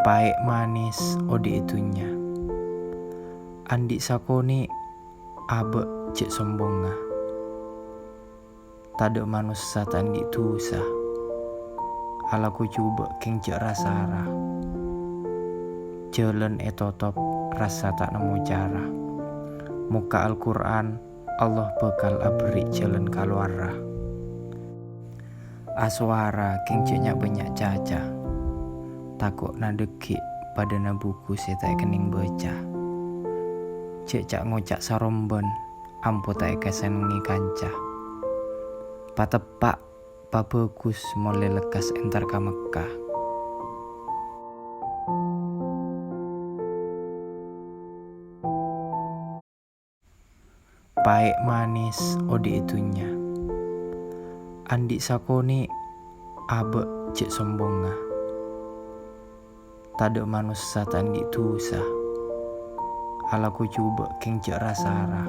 Paek manis ode itunya. Andi sakoni abe cek sombonga. Tade manusia tandi tusa. Ala ku coba keng cek rasara. Jalan etotop rasa tak nemu cara. Muka Al-Quran Allah bekal abri jalan kaluara. Aswara keng ceknya banyak caca. Takut nadeki pada buku setai kening baca. Cek cak ngocak sarombon ampo tak kesenengi kanca. Patepak pabagus mulai lekas entar ka Mekah. Paek manis ode itunya. Andi sakoni abe cek sombonga. Tade manusia tandi tusa. Ala ku coba keng cek rasara.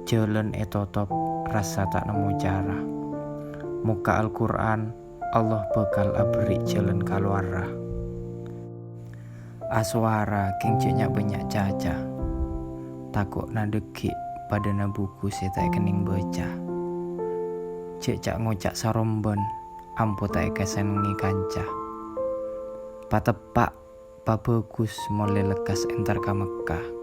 Jalan etotop rasa tak nemu cara. Muka Al-Quran Allah bekal abri jalan kaluara. Aswara keng ceknya banyak caca. Takut nadeki pada buku setai kening baca. Cek cak ngocak sarombon ampo tak kesenengi kanca. Patepak pabagus mulai lekas entar ka Mekah.